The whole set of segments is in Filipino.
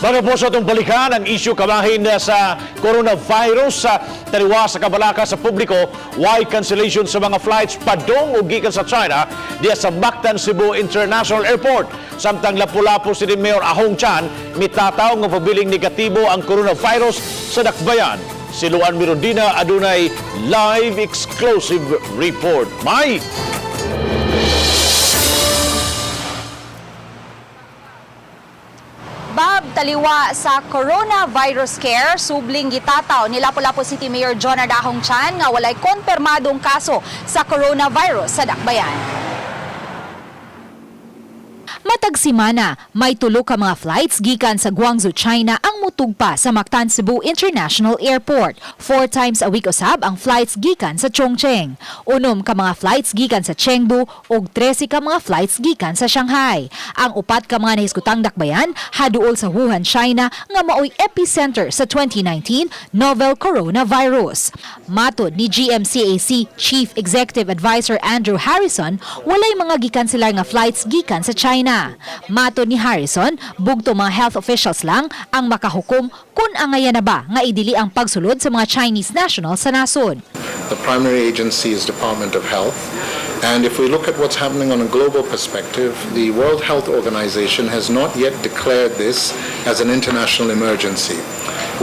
Bago po sa itong balikan ang issue kamahin sa coronavirus sa taliwa sa kabalaka sa publiko, why cancellation sa mga flights padong o gikan sa China diya sa Mactan Cebu International Airport. Samtang lapu-lapu si Mayor Ahong Chan, mitataw ng pabiling negatibo ang coronavirus sa Dakbayan. Si Luan Mirondina adunay live exclusive report. May Bob, taliwa sa coronavirus care, subling gitataw ni Lapu-Lapu City Mayor Jonard Ahong Chan nga walay konpermadong kaso sa coronavirus sa Dakbayan. Matag simana, may tulo ka mga flights gikan sa Guangzhou, China ang mutugpa sa Mactan Cebu International Airport. 4 times a week usab ang flights gikan sa Chongqing. 6 ka mga flights gikan sa Chengdu ug 13 ka mga flights gikan sa Shanghai. Ang 4 ka mga nahiskutang dakbayan haduol sa Wuhan, China nga maoy epicenter sa 2019 novel coronavirus. Matod ni GMCAC Chief Executive Advisor Andrew Harrison, walay mga gikan sila nga flights gikan sa China. Matod ni Harrison, bugto mga health officials lang ang makahukom kung angaya na ba nga idili ang pagsulod sa mga Chinese nationals sa nasod. The primary agency is Department of Health, and if we look at what's happening on a global perspective, the World Health Organization has not yet declared this as an international emergency,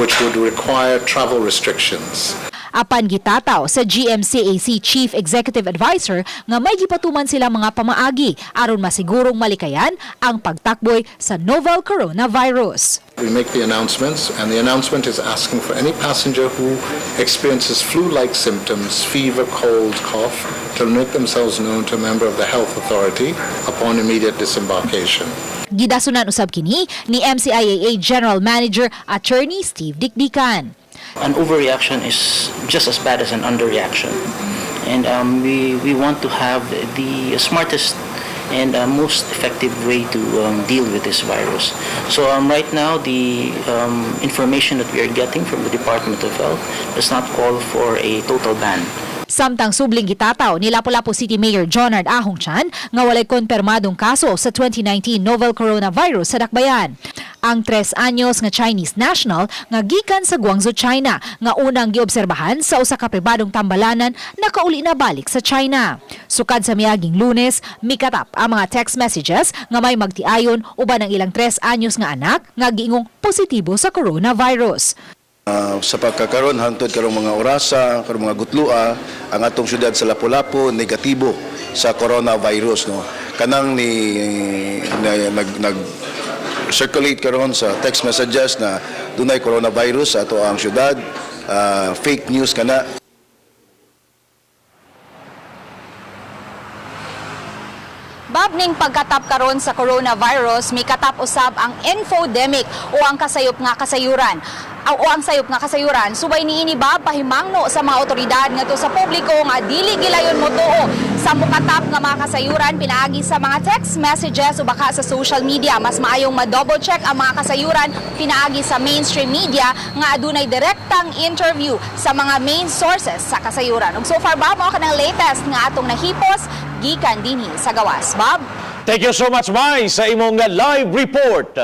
which would require travel restrictions. Apan gitataw sa GMCAC Chief Executive Advisor nga may gipatuman sila mga pamaagi aron masigurong malikayan ang pagtakboy sa novel coronavirus. We make the announcements, and the announcement is asking for any passenger who experiences flu-like symptoms, fever, cold, cough, to make themselves known to a member of the health authority upon immediate disembarkation. Gidasunan usab kini ni MCIAA General Manager Attorney Steve Dikdikan. An overreaction is just as bad as an underreaction. And we want to have the smartest and most effective way to deal with this virus. So right now, the information that we are getting from the Department of Health does not call for a total ban. Samtang subling gitataw ni Lapu-Lapu City Mayor Jonard Ahong Chan nga walay konpermadong kaso sa 2019 novel coronavirus sa Dakbayan. Ang 3 anyos nga Chinese national nga gikan sa Guangzhou, China nga unang giobserbahan sa usa ka pribadong tambalanan nakauli na balik sa China. Sukad sa miaging Lunes, mikatap ang mga text messages nga may magtiayon uban ang ilang 3 anyos nga anak nga giingong positibo sa coronavirus. Sa pagkakaroon hangtod karong mga orasa, karong mga gutlua, ang atong syudad sa Lapu-Lapu negatibo sa coronavirus, no. Kanang nag circulate karon sa text messages na dunay coronavirus sa ato ang syudad, fake news kana. Bab ning pagkatap karon sa coronavirus, may katap usab ang infodemic o ang kasayop nga kasayuran. O ang sayop nga kasayuran, subay niini Bab pahimangno sa mga otoridad ngadto sa publiko nga dili gilayon mo tuo sa mukatap nga mga kasayuran pinaagi sa mga text messages o baka sa social media. Mas maayong ma-double check ang mga kasayuran pinaagi sa mainstream media nga adunay direktang interview sa mga main sources sa kasayuran. Ug so far Bab, mao kanang latest nga atong nahipos gikan dinhi sa gawas. Bob? thank you so much, Mai, sa imong live report.